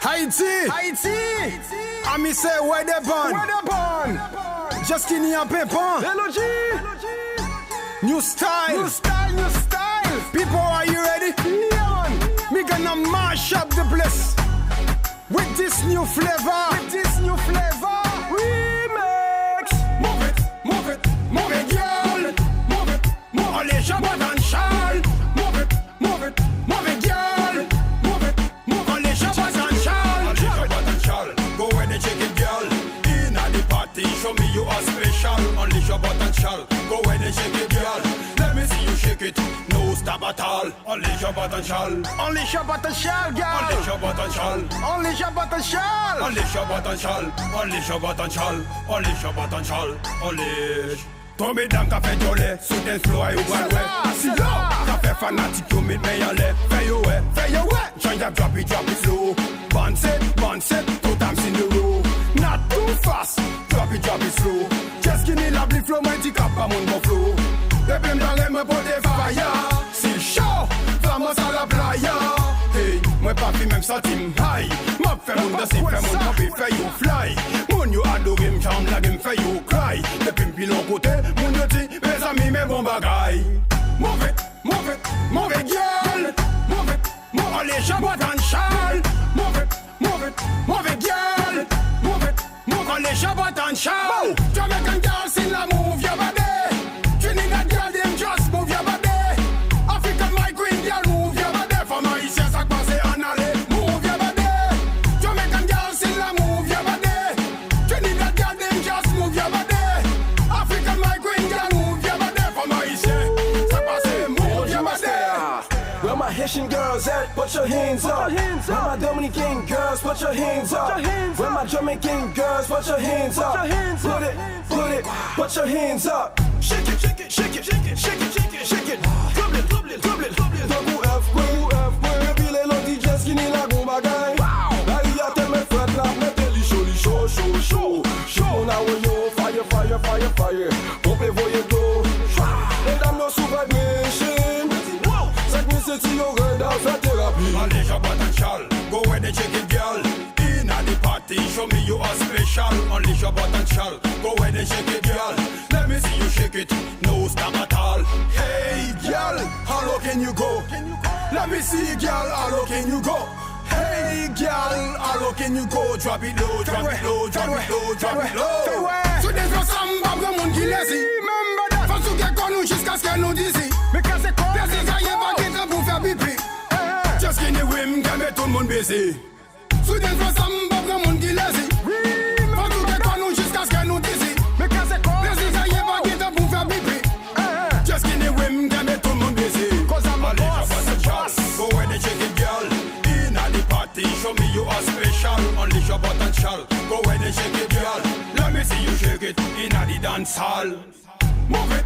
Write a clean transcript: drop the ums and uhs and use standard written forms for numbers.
Haiti. I me say where they born. Just skinny and pepper. New style. People, are you ready? Yeah, man. Me gonna mash up the place with this new flavor. Remix. Move it, girl. Move it. Allez, Jabot and Charles. Move it, girl. Move. Allez, Jabot and Charles. Go where they check it, girl. Inna the party, show me you are special. Only Jabot and Charles. Go where they check it, girl. Let me see you shake it. No stop at all. Only Jabot and Charles. Only Jabot and Charles, girl. Only Jabot and Charles. Only Jabot and Charles. Only Jabot and Charles. Only Jabot and Charles. Only Jabot and Charles. Only. Tombe dans café jolé, sous des flots et oualé. Si là, café fanatique, you meet me yale. Fais you way. Change up, drop it slow. Bounce it, 2 times in the row. Not too fast, drop it slow. Just give me la blue flow, my tic up, I'm on my flow. Le bim dans les mains pour des fire. Si chaud, vamos à la playa. Hey, moi pas fi même ça team high. M'a fait mon danser, fait mon copy, fait you fly. Mon you adore him, charm la game, fait you cry. Le pimpi l'on côté, mon yo dit, mes amis, mes bons bagailles. Move it, girl. Move it. Allez, Jabot and Charles. Move it, girl. Move, allez, Jabot and Charles. Jamaican girls in la move your body. Trinidad girl, them just move your body. African my queen girl, move your body. For my ici, ça passe en aller. Move your body. Jamaican girls in la move your body. Trinidad girl, them just move your body. African my queen girl, move your body. For my ici, ça passe, move your body. Where my Haitian girls at? Put your hands up. Where my Dominican girls? Put your hands up. Where my Jamaican girls? Put your hands up. Put it, put your hands up. Shake it. Double F, puis les longs DJs qui n'y la gon bagay. La ria te me fret la, me te li chaud. On a yo, fire. Pompe voye do. Les dames no sous vibration. City, you heard of a therapy. Only Jabot and Charles, go where they check it, girl. Inna the party, show me you are special. Only Jabot and Charles, go where they check it, girl. Let me see you shake it, no stop at all. Hey, girl, how low can you go? Let me see, girl, how low can you go? Hey, girl, how low can you go? Drop it low. So there's no samba, le monde qui laisse. Faut tout qu'elle connaît jusqu'à ce qu'elle nous dise. Mais quand c'est quoi? Personne qui a pas qui pour faire pipi. Just skinny whim, qui met tout le monde baisé. Sous des fois, samba, le monde qui laisse. Faut tout qu'elle connaît jusqu'à ce qu'elle nous dise. Mais quand c'est quoi? Personne qui a pas qui pour faire pipi. Just skinny whim, qui met tout le monde baisé. Cause I'm a boss. Go where they check it, girl. Inna the party, show me you are special. Only Jabot and Charles. Go where they check it, girl. Let me see you shake it inna the dance hall. Move it.